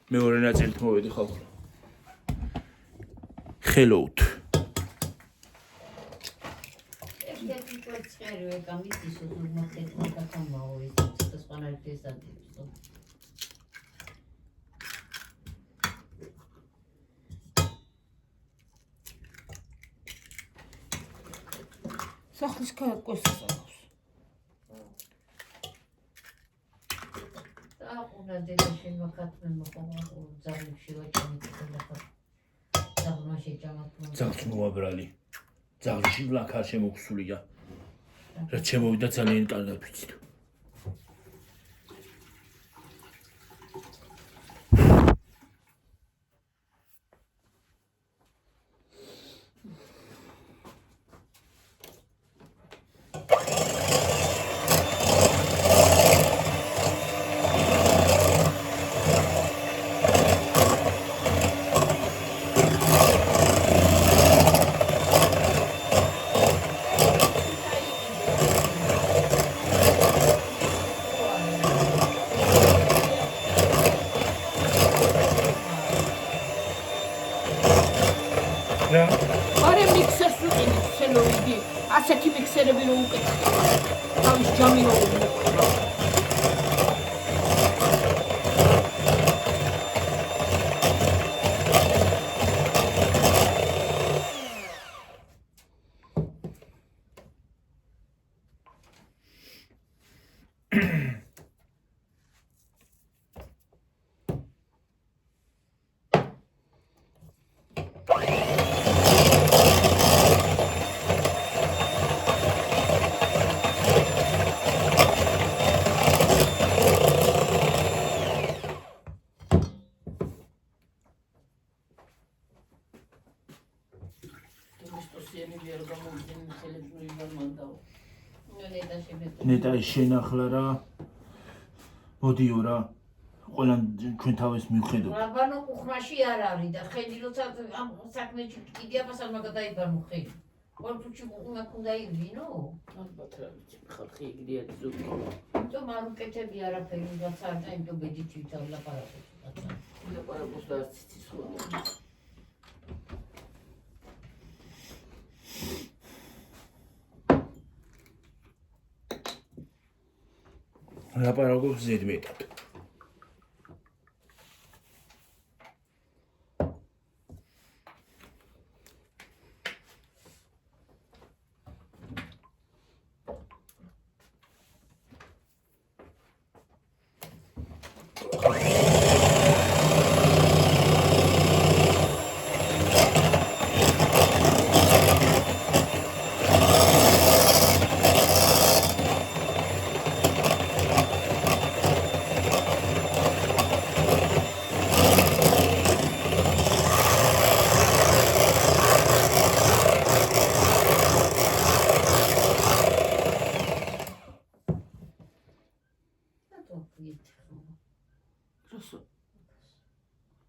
მეორე ნაწილით მოვედი ხალხო. ხელოვთ. ერთ-ერთი კვერცხერივე გამიწის უზურმახეთმა გახამაო ის სხვანაირ ესადებს. სახლის კვერცხს აქვს. და დედაშენ მაქათმე მოყოლა ზარებში ვაჭამეთქა და ზაღმაში ჭამათმო. ძაღლს მოაბრალი. ძაღლში ვლაქა შემოგსულია. რაც შემოვიდა ძალიან კარგად ვიცით. არე მიქსერს ვიყიდით სელოიდი. ასეთი მიქსერები რო უკეთეთ. თავის ჯამი რო უკეთეთ. ნეტა შენახლა რა. მოდიო რა. ყველა ჩვენ თავის მივხედოთ. რაბანო უხრაში არ არის და ხედი როცა ამ საქმეში კიდე აფასალ მაგადაიბანო ხედი. ყველფუჩი უკუნაკ უნდა იგინო? ალბათ რა ვიცი, ხალხი იგდიათ ზუსტ. იმიტომ არ უკეთები არაფერი რაც არ და იმიტომ ბედით ვითავ ლაპარაკობს რაცა. ლაპარაკობს და არც იცის ხოლმე. ლაპარაკობს ზედმეტად.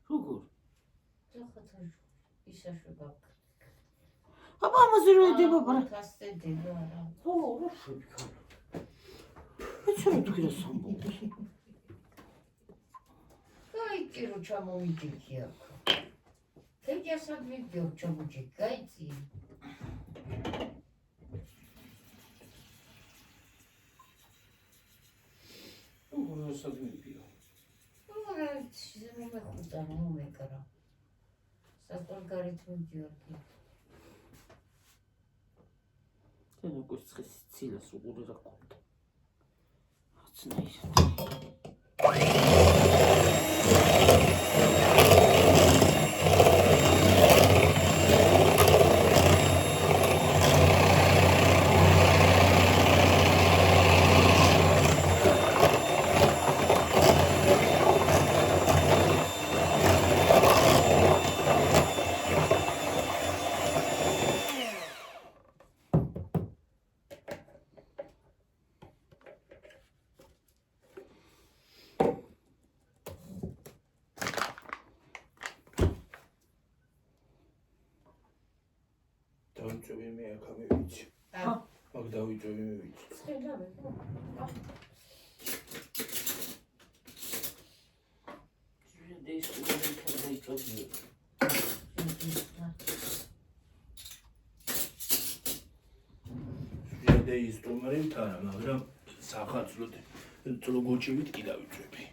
როგორ? ისაშობა. აბა ამაზე რო ედება ბრა. გასწედება რა. ო, რა შევიქარო. ეცე რა თქვი რა სამბობს. გაიწი რო ჩამოვიჭიქი აქ. თეჯასად ვიდეო ჩამოვიჭიქ, გაიწი. როგორ სადმებია? რა შემომეხუდა მომეკარა. სასტოლგარით მიდიოდი. თენ უკვე ცხის ცილას უყური რა გქონდა. აცნაირად. დავიწოვი მე აქ ამევიცი. აქ დავიწოვი მე ვიცი. ჟუდე ის კუბები თემდა იწოდია. სუჟადე ინსტრუმენტი მთავარ, მაგრამ სახაცროდ წლოგოჭივით კი დავიწვევი.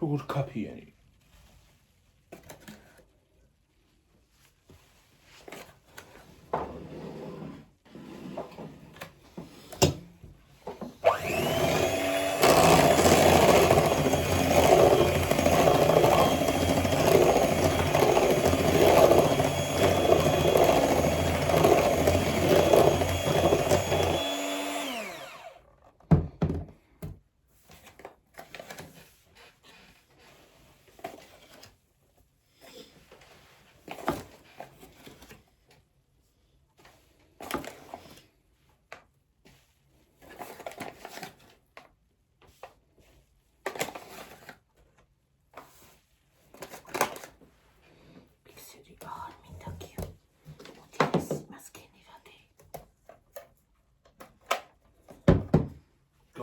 როგორ კაფიანი.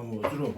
გამოვაძრო.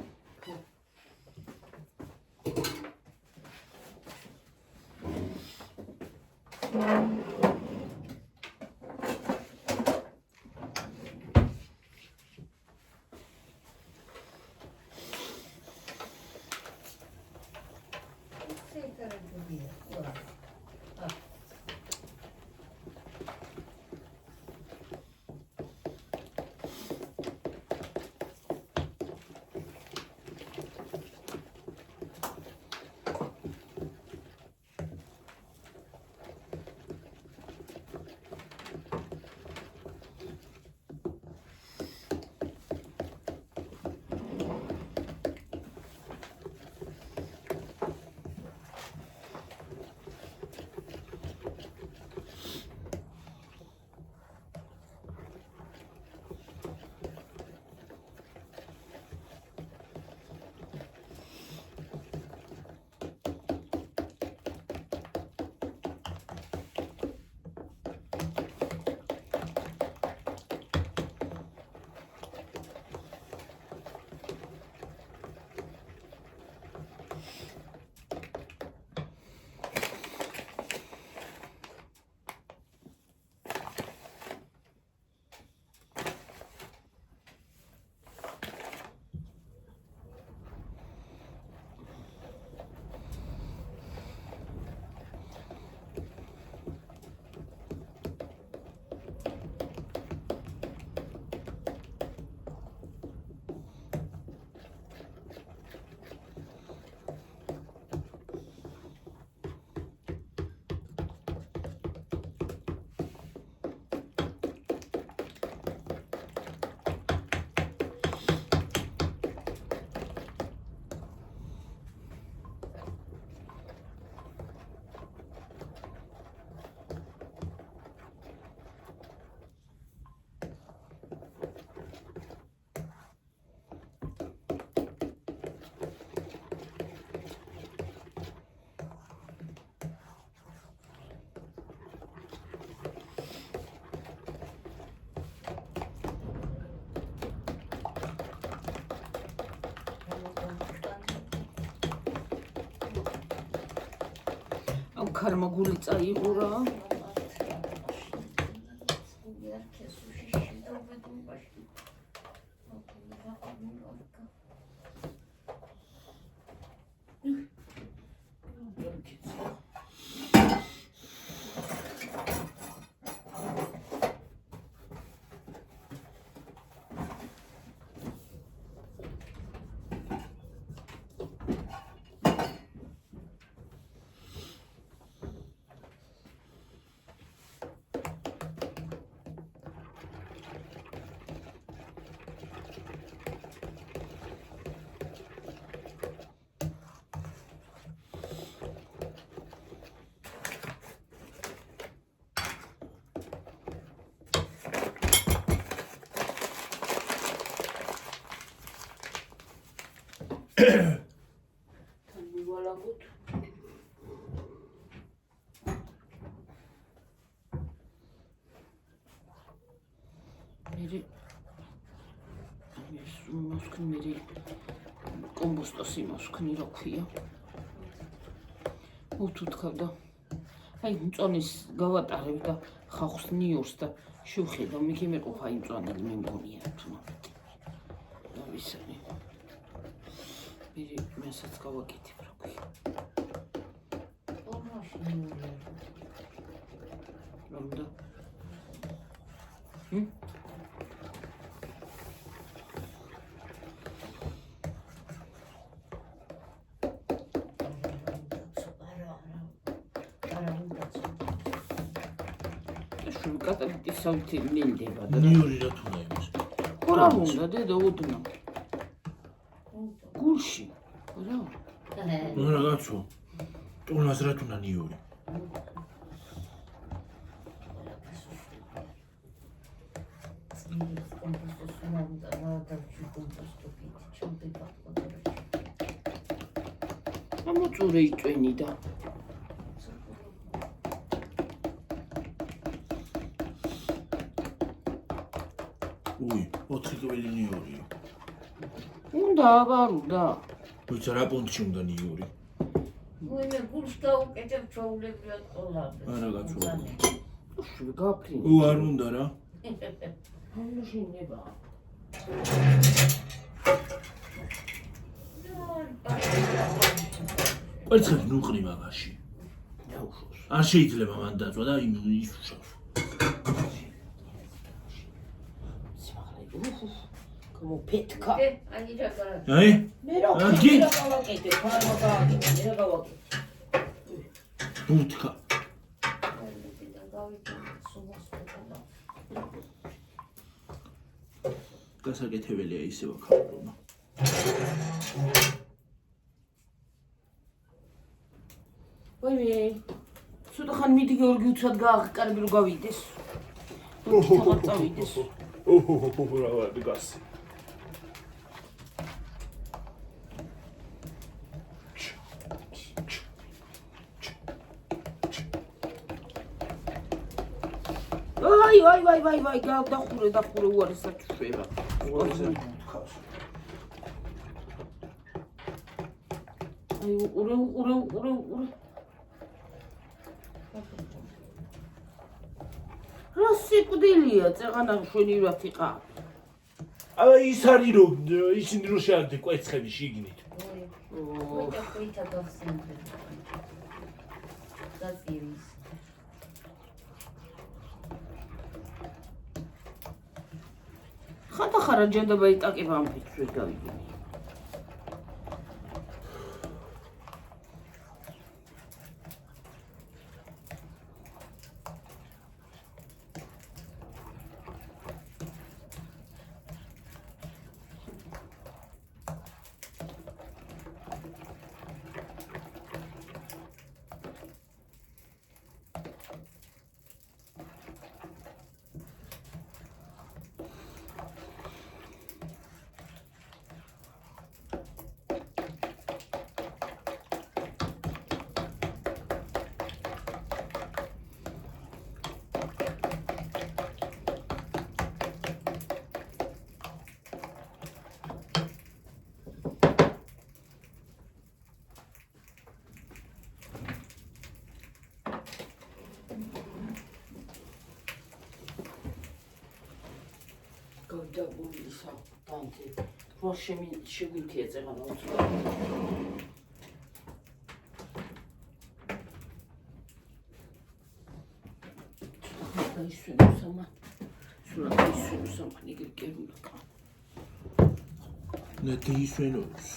ქარმაგული წაიღურა. კომპოსტოს იმას ვქნი რა ქვია. უთუთხავ და აი მწონის გავატარებ და ხახს ნიორს და შევხედავ მიქი მეყოფა იმ მწვანელი მე მგონია თუნდაც. და ვისანი. მესაც გავაკეთებ რა ქვია. Ramda. Şu kataliti savti nilde bada. ნიორი რა თუნა იმას. Qora უნდა დედა უდნა. გულში. რა? ნუ რაღაცო. ტონას რა თუნა ნიორი. ამოწურე იწვენი და უი, 4 კველი ნიორია. უნდა აბარუდა. ვიცი რა პონტში უნდა ნიორი. მე გულს გავუკეთებ ჩაულებრივად ყოლამდე. არა გაცო. შუ გაფრინე. არ უნდა რა. ამოშინება. ერთხელ ნუყრი მაგაში. არ შეიძლება მან დაწვა და იმ ისუშავს. Como petka. Ani რა გარა. აი? მე რა გავაკეთე, ფარმა გააკეთე, მე რა გავაკეთე. ბუთკა. გასაკეთებელია ისევ ხარბონა. ვაიმე, ცოტა ხან მიდი გეორგი უცად გააღკარები რომ გავიდეს. თამარ წავიდეს. რა ვარ გასი. ვაი, დახურე უარი საჩუება. აი, ურე. რა სიკვდილია, წეღანა მშვენივრად იყავ. აბა ის არის რომ ისინი რო შეადე კვეცხები შიგნით. ხარ ჯანდაბა იტაკება ამ ფიცრს გავიგე. და გულისა დანთი რო შეგვიძლია წეღანა უცხო ისვენოსამა იგივე კერულაკა ნეტი ისვენოს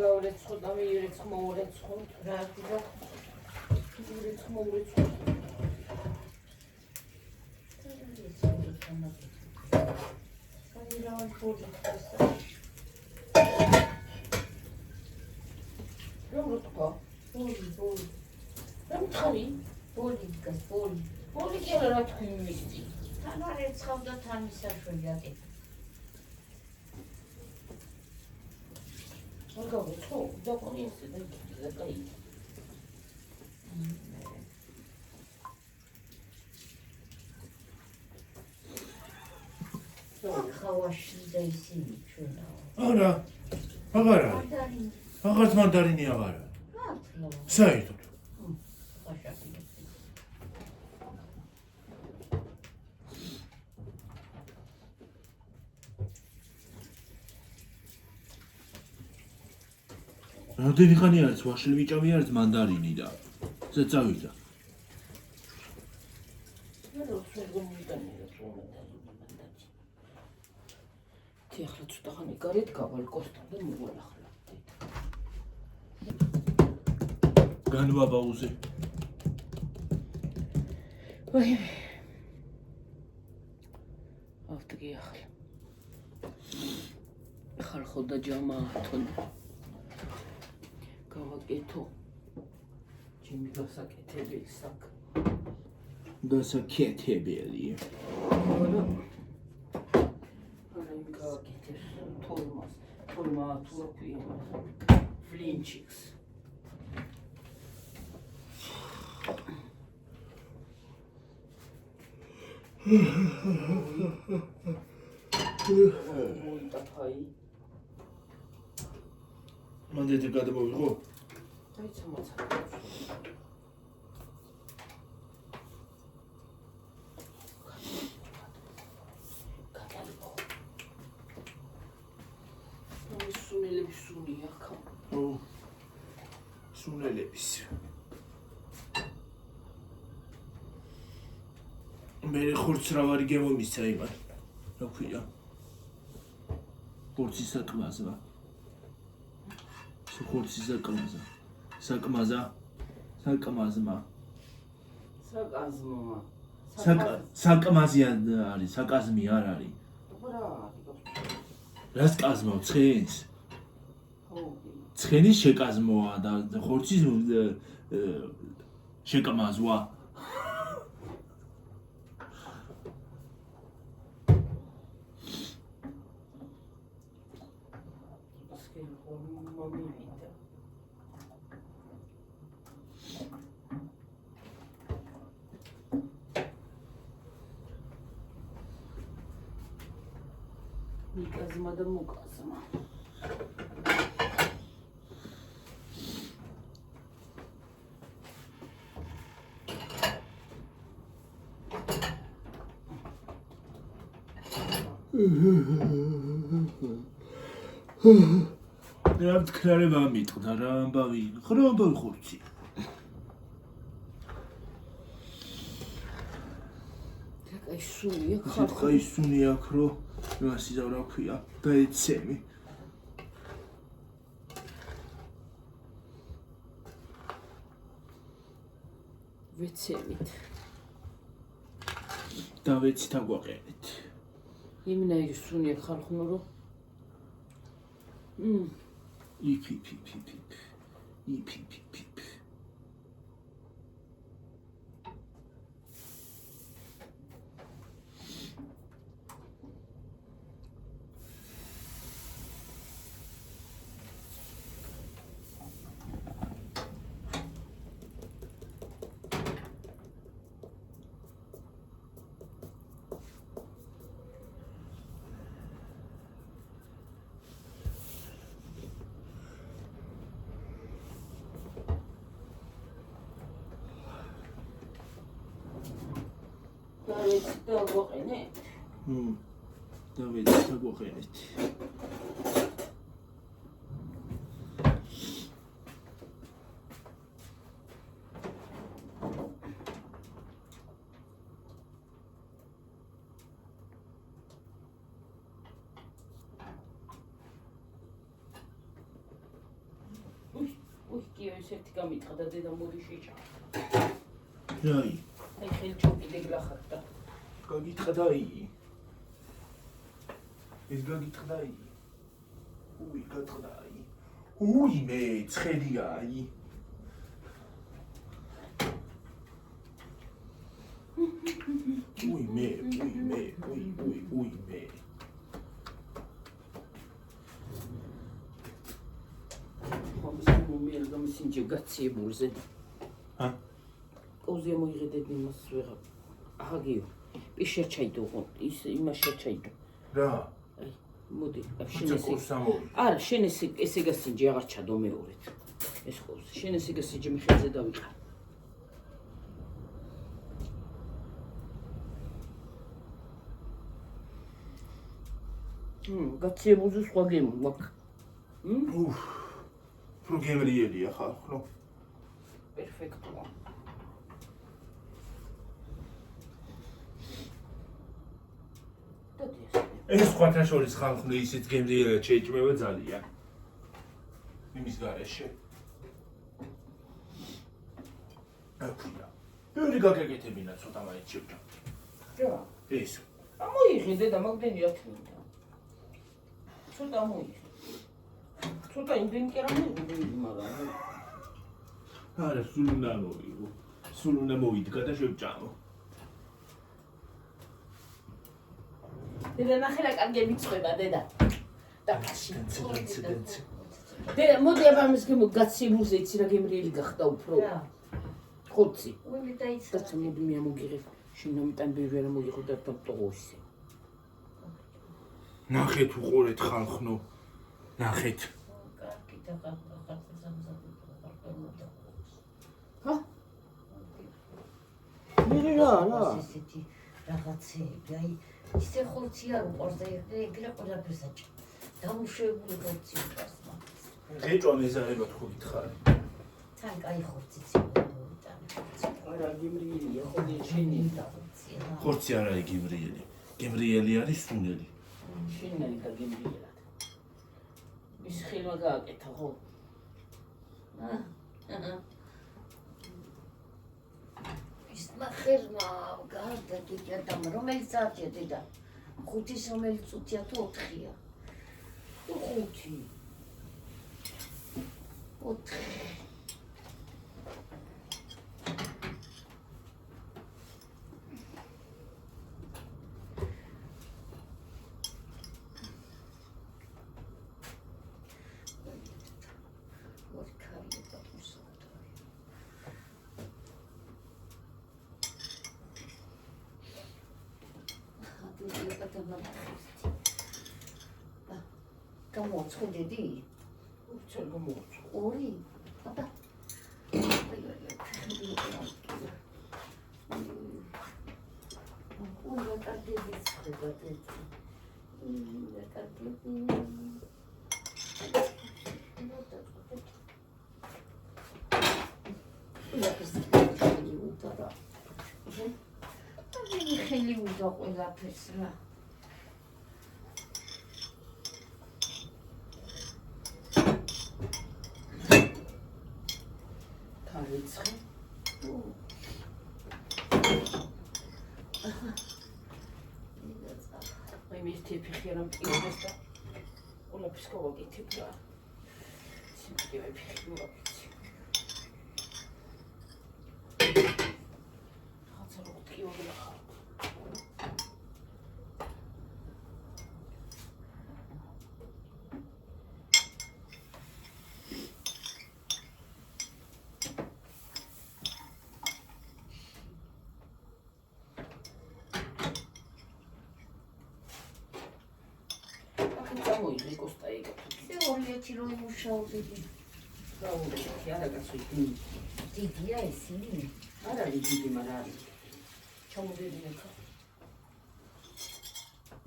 გავრეცხო და მიირეცხო მოვარეცხო რა თქმა მოვარეცხო ბოლი კი არა რა თქვი მისწი თან არ ეცხავდა თან ისაშველი აკეთე მაგავეცხო და კონინსი და კაი ხავაში და ისინი ჩვენაო არა აღარა მანდარინი აღარც მანდარინი აღარა მართლა საერთოდ ხაშაკი რამდენი ხანი არის ვაშლი ვიჭამი არის მანდარინი და ზე წავიდა ახლა ცოტა ხანი გარეთ გავალ კოსტა და მოგვალახლა განვაბაუზე ვაი ავტგი ახლა ხალხო და ჯამაათონ გავაკეთო ჩემი გასაკეთებელი საქმე დასაკეთებელი არა იმ გავაკეთეს თორმა თუ რა ქვია ფლინჩიქს მოიტაფაი მანდეთი გადმოვიღო აი ცამაცა სუნელების სუნია ხა სუნელების მე ხურცრავარი გემომისცა იმან რა ქვია ხურცის საკმაზა ხურცის საკმაზა საკმაზმა საკმაზი არის საკაზმი არ არის რა საკაზმო ცხენს ცხენის შეკაზმოა და ხორცის შეკამაზვა მიკაზმა და მუკაზმა რა თქარება მიტყდა რა ამბავი ხურცი აი სუნია ხალხო აი სუნია ქრო რასი და რა ქვია დაეცემი ვეცემით და ვეცით აგვაყენეთ იმნაირი სუნია ხალხნურო იფ და აგვაყენეთ და ვეცით აგვაყენეთ ჩემს ერთი გამიტყა და დედა მოდი შეჭა. აი, აი ხელჩოკი დეგლახარ და გაგიტყდაი. ეს გაგიტყდაი. უი, გატყდაი. უი, მე ცხედიაი. უი, მე. მომიერ გამისინჯე გაციებულზე. ჰა? კოზია მოიღედეთ იმას ვეღარ. აჰაგიო. პიშერ ჩაიდო, ის იმას შეჩაიდო. რა? აი, მოდი, შენ არა, შენ ესე გასინჯე აღარ ჩადო მეორედ. ეს ყავს. შენ ესე გასინჯე მე ხელზე დავიყარ. გაციებულზე სხვა გემო მაქვს. უფ. რო გემრიელია ხალხო. პერფექტოა. ეს სხვათა შორის ხალხო ისეთ გემრიელად შეიჭმება ძალიან. იმის გარეშე. აკულა. ბევრი გაგეკეთებინა ცოტა მაინც შევჭამ. რა? ეს. ამოიღე და მაგდენი რა თქმა. ცოტა ამოიღე. ცოტა იმდენი კი არ ამოიღე, მაგრამ არა, სულ უნდა მოვიღო. სულ უნდა მოვიდგა და შევჭამო. დედა ნახე რა კარგები წვება დედა. და ცეცეცეცე. დედა მოდი აბამის გემო გაციებულზე იცი რა გემრიელი გახდა უფრო. რა? ხოცი. უი დაიცა. და მოდი მე ამოგიღე. შენ ამიტომ ბევრი არ მოგიღო და ტოტოოსი. ნახეთ უყურეთ ხალხნო. ნახეთ. კარგი და ხალხი სამზადო. ჰა? მე რა? ესეთი რაღაცები, აი ისე ხორცი არ უყურს და ეგრე ყველაფერს აჭ. დამუშავებული ხორცი უყურს მაგას. გეჭვა მეზარება თუ გითხარი. თან კაი ხორციც იყო. არა გემრიელია ხოლმე შენი და ხორცი არ არის გემრიელი. გემრიელი არის სუნელი. შენი და გემრიელად. ის ხელმა გააკეთა ხო? ის მახერმა გარდა კიდე და რომელიც საათია დედა? 5-ის რომელიც წუთია თუ 4-ია? 5. 4. გამოცხდედი? უცებ გამოცხ. 2. აბა. უნდა კარგების ხდება დედა. უნდა კარგები. ხელი უნდა ყველაფერს რა. თავიცხე. აი მე თიფი ხერამ ტიუდეს და ყველაფერს გავაკეთებ რა. სიმწივე ფიქრი მოვაკეთე. ხაცა რო ტიუდა ხარ. მოიღე კოსტაიგა. ეს 2 რო იმუშაობდი. გაუგე, არა გასვიდი. დიდია ისინი. არ არის დიდი, მაგრამ არის. ჩამოდედი ახლა.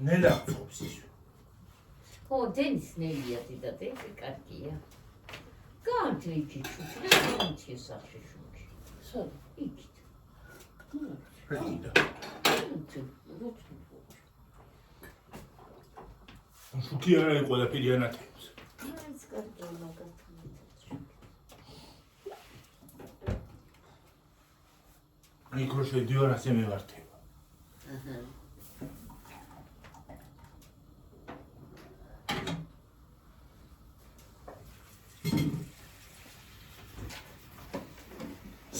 ნელა ყოფს ის. ხო, დენის ნელია დედა, ეს კარგია. განთიჭი ჩუჩი და განთიე სახში შუქი. სად? იქით. რეკიდა. შუქი არა ყველაფერი ანათებს. ეს კარგია მაგათ. იქ რო შედიوار ასე მევართება. აჰა.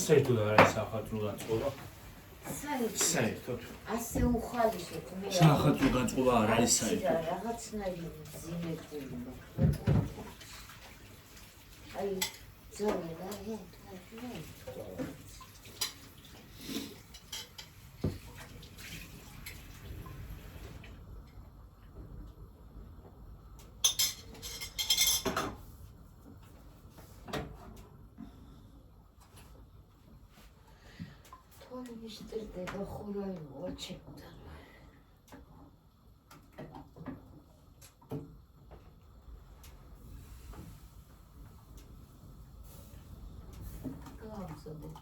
საერთოდ არ არის სახალხო განწყობა. საერთოდ. ასე უხალისო მე. სახალხო განწყობა არ არის საერთოდ. რაღაცნაირი ზინებული მაქვს. აი, ძალიან მიშტერდება ხოლმე მოაჩეკდა.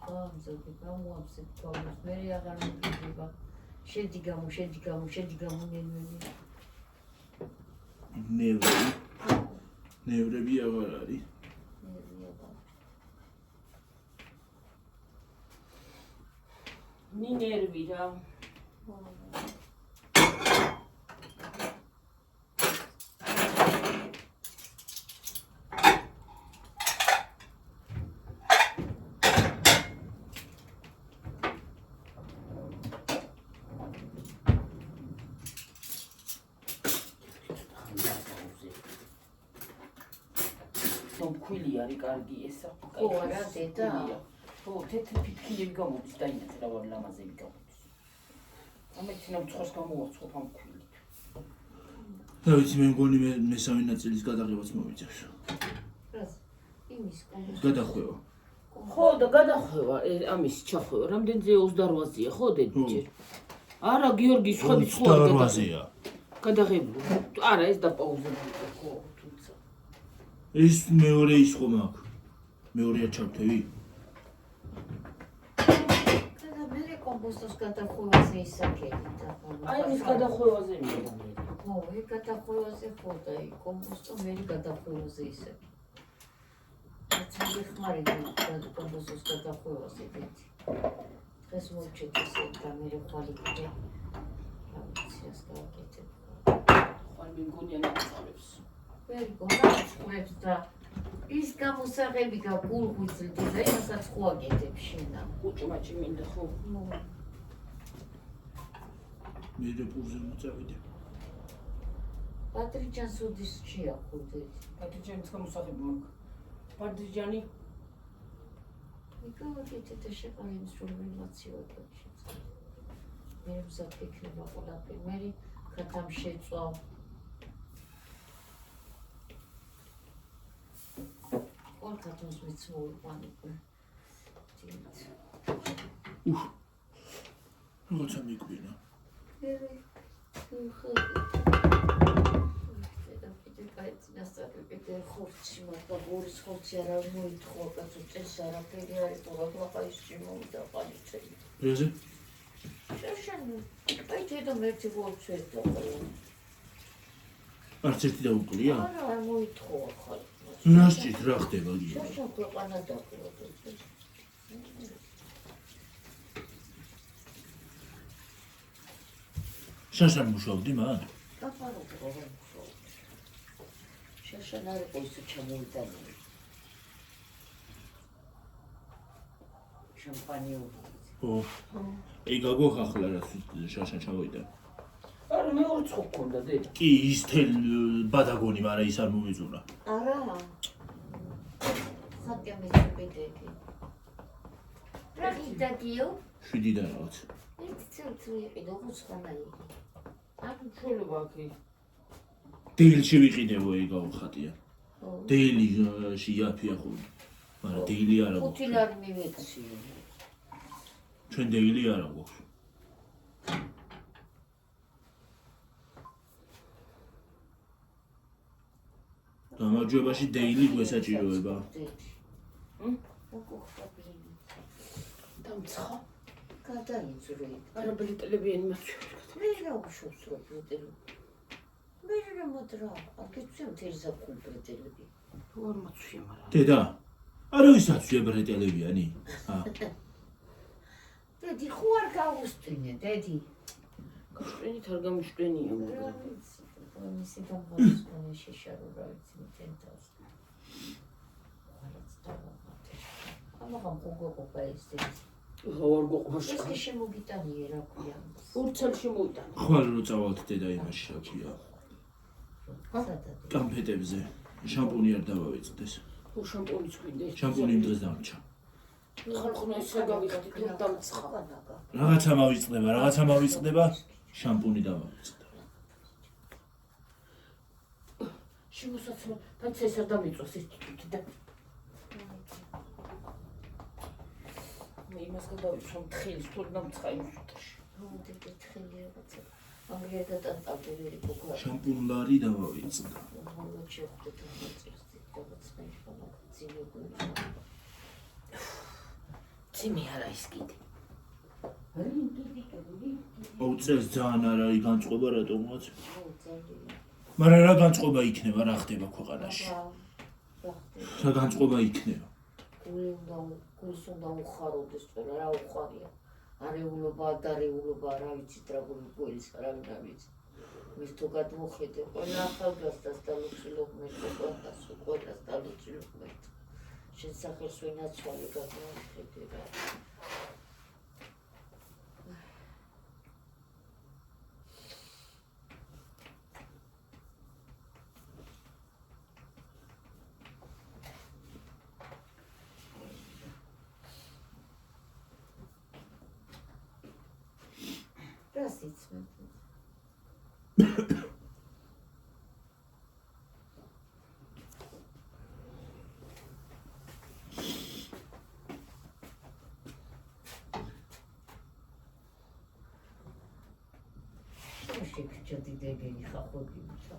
გამზადე, გამოამზადე, თვალს მე აღარ მიგდება. შედი გამო ნენველი. ნევრები აღარ არის. მინერვი რა. ქვილი არის კარგი ესა. ხო, არა, დედა. ხო, თეთრი ფითქილები გამოდის დაინახე რა ვარ ლამაზები გამოდის. ამეთინა მცხოს გამოაცხობ ამ ქვილით. რა ვიცი მე მგონი მე მესამე ნაწილის გადაღებაც მოვიწევს. რას? იმის გადახვევა. ხო და გადახვევა ამის ჩახვევა. რამდენზე 28-ზეა ხო დედიჯერ? არა გიორგის ხვები სხვა 28-ზეა. გადაღებული. არა ეს დაპაუზებული ხო თუმცა. ეს მეორე ის ხომ აქ. მეორეა ჩავთევი? კომპოსტოს გადახვევაზე ისაკები და აი ეს გადახვევაზე მიგონი. ხო, ეგ გადახვევაზე ხო და აი კომპოსტო მე გადახვევაზე ისაკი. რაც მიხმარი და კომპოსტოს გადახვევაზე დეთი. დღეს მოვჩეთ ესე და მე ხვალ იქნე. რა ვიცი რას გავაკეთებ. ხვალ მიგონია ნაწოლებს. ვერ გონაცხურებს და ის გამოსაღები გაგულღვიძლდი და იმასაც ხო აკეთებ შენა. უჭმაჭი მინდა ხო? მე დეპოზიტ მოწავიდე. პატრიჯანს უდის შეახუდეთ. პატრიჯანის გამოსაღები მაქვს. პატრიჯანი მიგავაკეთეთ და შეყავენ სრულმენაცია კაციც. მე მზად იქნება ყველაფერი. მე ქათამ შეწვა. ორ ქათამს მიცმოვიყვანები. როცა მიგვინა. და ხორცი მაგა გორის ხორცი არა მოითხოვა კაცო წეს არაფერი არის ყოლა ისში მომდა ყალიცელი. რაზე? შეშანო. აი ჯედო მერცი ხორცი და არც ერთი დაუკლია? არა მოითხოვა ხალ. ნასჭით რა ხდება გიო? შეშან ქვეყანა დაყროდა. შაშან მუშაობდი მან? დაფარობა რა მუშაობ. შეშან არის ყოისო ჩამოვიტანილი. შამპანიური. ო. ეგ გაგოხახლა რა შაშან ჩავიდა. არა მეორე ცხო გქონდა დედა. კი ის თელ ბადაგონი, მაგრამ ის არ მომეწონა. არა. ხატი მეზობედები. რა გიდაგიო? 7-დან რაღაც. ერთ წელიწად იყიდო ხუცხანა იყო. ანუ შეიძლება აქ დეილში ვიყიდებო ეგ გავხატია. ხო. დეილში იაფია ხო. მაგრამ დეილი არა გვაქვს. ხუთილარი მივეცი. ჩვენ დეილი არა გვაქვს. გამარჯვებაში დეილი გვესაჭიროება. დამცხა. გადაიძრე. არა ბრიტელებიანი მაჩვენე. მე რა უშობს რო ბრიტელი. მე რა მოძრა. აკეთე მთელი საკუთი ბრიტელები. არ მაჩვენე მაგრამ. დედა არა ვისაც შებრეტელებიანი? ა. დედი ხო არ გავუსტვინე, დედი. გაშტენით არ გამიშტენია, მაგრამ მისი გამბალის მქონე შეშარო რა ვიცი მითენ თავს. ამაღამ გოგოყობა ეს ეს. ვარ გოყბაში. ეს კი შემოგიტანიე რა ქვია. ურცელში მოვიტანე. ხვალ რო წავალთ დედა იმაში რა ქვია. სადაა? კამფეტებზე. შამპუნი არ დავავიწყდეს. ო შამპუნიც გვინდა. შამპუნი იმ დღეს დამრჩა. ხალხნა ისე გავიხდი თუ დამცხა. რაღაცა მოვიწყდება, შამპუნი დავავიწყდა. შემოსაცმე, բայց ეს არ დამიწოს ის თვითი და მე იმას გადავიცვამ თხილის თუ დამცხა იმ შუტაში. მოდიდი თხილი რაღაცა. ამერე დატანტავდები გოგო. შამპუნლარი დავავიწყდა. მოლოჩი ხდე თუ წესდი, რაღაც მეშონა ძილებული. ძიმი არა ის კიდე. წელს ძალიან არ არის განწყობა რატომაც. მაგრამ რა განწყობა იქნება, რა ხდება ქვეყანაში? რა განწყობა იქნება? გულს უნდა უხაროდეს ყველა, რა უხარია. არეულობა, დარეულობა, რა ვიცით რა გულის, არავინ არ ვიცი. მის თუ გადმოხედე, ყველა ახალგაზრდას დალოცილობ მე, ყველას დალოცილობ მე. შენ სახელს ვინაცვალე გადმოხედე რა. რას იცნობ? შექჭოდი დეგენი ხახოდიმსა.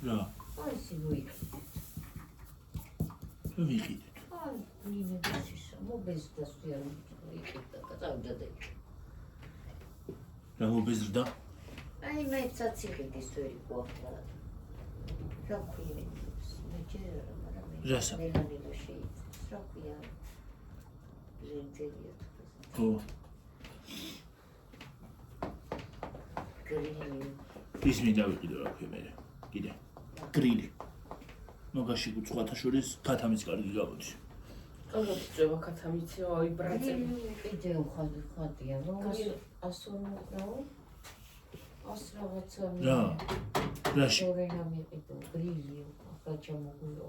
რა? აი სიბოიქით. ვიხიდეთ. აი ნინების ისო მობეზდას ვიყიდა და წავდადეთ. რა მობეზრდა? აი მე ცაციხიდის ვერი ყოხლა. რა ქვია? მე ჯერ მაგრამ რასა? მელანილო შეიძლება. რა ქვია? ჟენტელია თუ. ხო. გრილი. ის მინდა ვიყიდო რა ქვია მე. კიდე. გრილი. მოგაში უცხოთა შორის ქათამიც კარგი გამოდის. ყველაფერი წვევა ქათამიცი, აი ბრაცები. კიდე ხადია, რომ ასონუყრაო. ასრავაცა მე. რა? რაში? ორენა მიყიდო, გრილი, ახლა ჩამოგულო.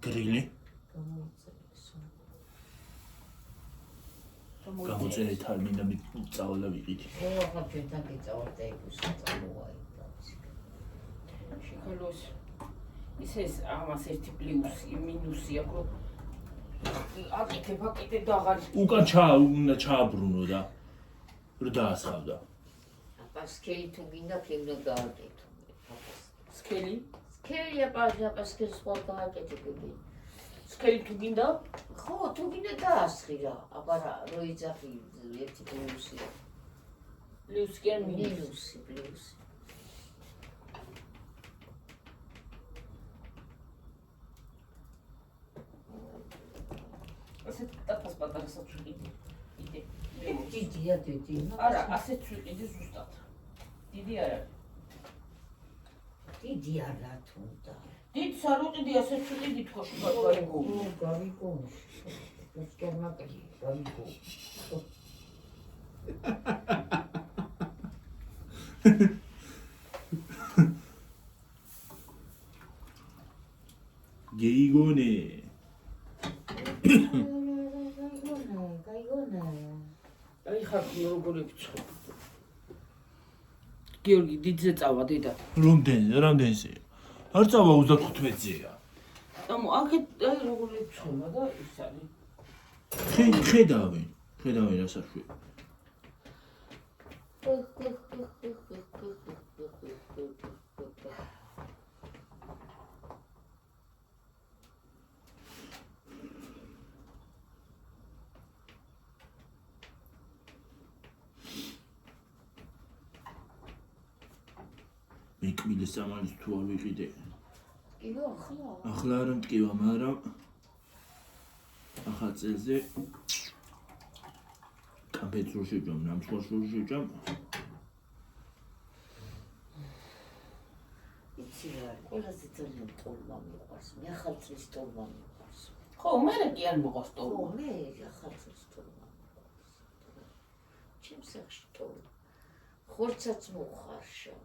გრილი? გამოიწესო. გამოწერეთ არ მინდა მიწავალ და ვიყიდი. ო, ახლა ჩვენთან გიწავართ და იგუსწავლოა იმდაც. შეკალოს ის ამას ერთი პლუსი, მინუსი აქვს, რომ აკეთებ და აღარ უკან უნდა ჩააბრუნო და რო დაასხავდა. აბა სკელი თუ გინდა ფილმი გააკეთო. სკელი? სკელია პაჟა სკელის სხვა გააკეთებები. სკელი თუ გინდა? ხო, თუ გინდა დაასხი რა. აბა რა, რო იძახი ერთი პლუსია. პლუსი კი არ მინუსი. პლუსი. ასეთ ტაფას პატარასაც ვიყიდი. კიდე. დიდია დიდი. არა, ასეც ვიყიდი ზუსტად. დიდი არ არის. დიდი არა თუნდა. დიდს არ ვიყიდი, ასეც ვიყიდი თქოში გარიგო. გარიგო. ეს კერმაკი, გარიგო. გეიგონე. აი ხარ როგორი ვიცხო. გიორგი დიდზე წავა დედა. რამდენზე? არ წავა 35-ზეა. ამო აქეთ აი როგორი ვიცხომა და ის არის. ხედავენ რა საშვია. მე კმილის სამალის თუ არ ვიყიდე. იგო ახლა. ახლა არ მტკივა, მაგრამ ახალ წელზე აბედს რო შეჭამ, ნამსხვრს რო შეჭამ. იცი რა არის, ყველაზე ძალიან ტოლმა მიყვარს, მე ახალწლის ტოლმა მიყვარს. ხო, მე კი არ მოყავს ხო, ტოლმა. მე ახალწლის ტოლმა მიყვარს. ჩემს სახში ტოლმა. ხორცაც მოხარშავ.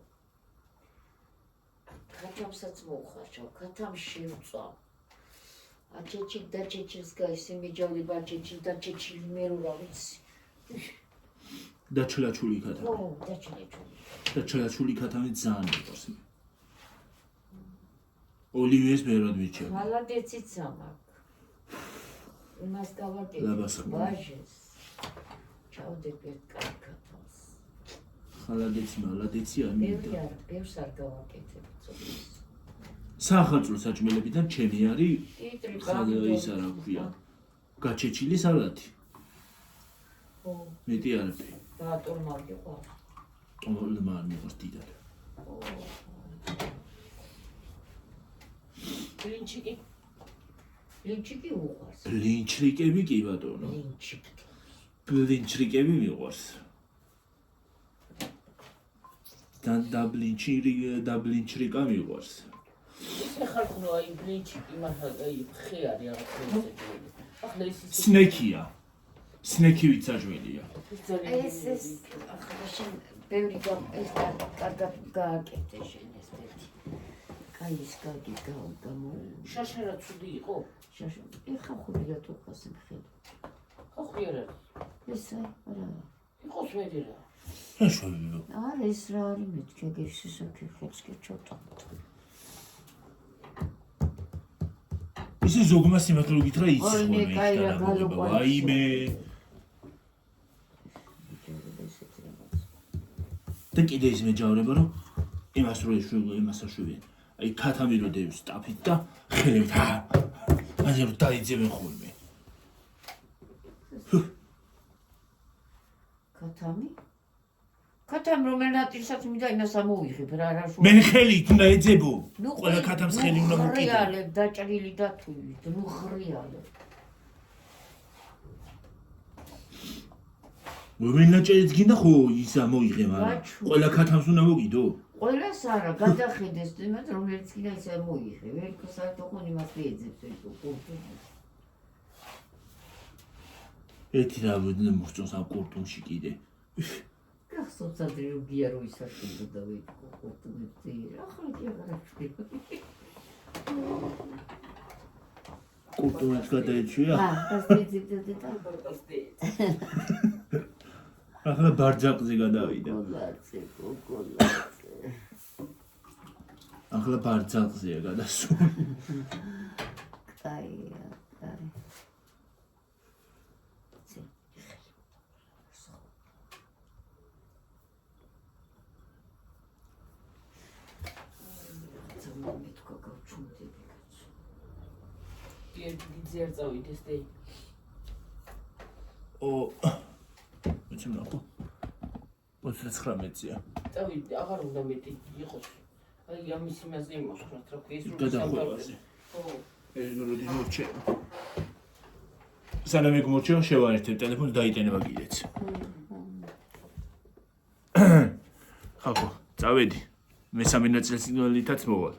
ქათამსაც მოხარშავ, ქათამ შევწვა. აჩეჩი და ჩეჩილს გაისი მიჯავდება აჩეჩი და ჩეჩილი მე რა ვიცი. დაჩლაჩული ქათა. ხო, დაჩლაჩული. დაჩლაჩული ქათამი ძალიან მიყვარს. ოლივიეს მერად მიჩემ. მალადეციც ამაქვს. იმას გავაკეთე. ლაბას ხმა. ბაჟეს. ჩავდები კარგ ქათამს. ხალადეცი, მალადეცი არ ბევრი მინდა. არ, ბევრს არ გავაკეთებ წოდოს. საახალწლო საჭმელებიდან ჩემი არის კიტრი ის არა ქვია. გაჩეჩილი სალათი. ხო, მეტი არაფერი. ბატონმა გიყვა. ტომოლმა არ მიყვარს დიდად. ბლინჩიკი. ლინჩიკი უყვარს. ბლინჩრიკები კი ბატონო. ლინჩიკი. ბლინჩრიკები მიყვარს. და ბლინჩრიკა მიყვარს. ისე ხალხო აი ბლინჩიკი მაგ აი ხე არის რაღაცა ისეთი. ახლა ის სნეკია. სნეკივით საჭმელია. ეს ახლა შენ ბევრი ეს კარგად გააკეთე შენ ეს ერთი. კაი ის კარგი გამო. შაშარა ცუდი იყო? შაშა. ეხა ხური რა თუ ხას მხედ. ხო ხი არა. ესა რა. იყოს მედი რა. შეშოვებო. არა ეს რა არის მეთქე გესისაკი ხელს კი ჩოტანთ. ისე ზოგმა სიმართლე გითხრა იცის ოინე, კაი რა, გალოკვაიცი. ვაიმე. და კიდე ის მეჯავრება რომ იმას რო იმას აშვებიან. აი ქათამი რო დევს სტაფით და ხელებით ასე რომ დაიძებენ ხოლმე. ქათამი? ქათამ რომელ ნაწილსაც მინდა იმას ამოიღებ რა რა შუ. მე ხელით უნდა ეძებო. ყველა ქათამს ხელი უნდა მოკიდო. ხრიალებ დაჭრილი და თუით, ნუ ხრიალებ. რომელ ნაწილიც გინდა ხო ის ამოიღე მაგრამ გაჩუ. ყველა ქათამს უნდა მოკიდო. ყველას არა, გადახედეს იმათ რომელიც კიდე ის ამოიღე. ვერ საერთოდ ხონ იმას ეძებს ეს კურტუმს. ერთი რა ვეძნე მოხწონს ამ კურტუმში კიდე. გახსოვს ადრე რომ გია რო ისაშენდა და ვეი კურტუმებზე. ახლა კი აღარ აღწევ. კურტუმს გადაეჩვია. გასწეძებდა და ახლა ბარძაყზე გადავიდა. გოლაცე, გოლაცე. ახლა ბარძაყზეა გადასულ. კაია, კაი. დიდზე არ წავიდეს დე. მეცემ ნახო. 29-ია. წავიდე, აღარ უნდა მეტი იყოს. აი ამის იმაზე იმოხრათ, რა ქვია, ეს რო გადახვევაზე. ხო. ეს როდი მორჩე. სანამ ეგ მორჩე, შევაერთებ ტელეფონს დაიტენება კიდეც. ხალხო, წავედი. მესამე ნაწილითაც მოვალ.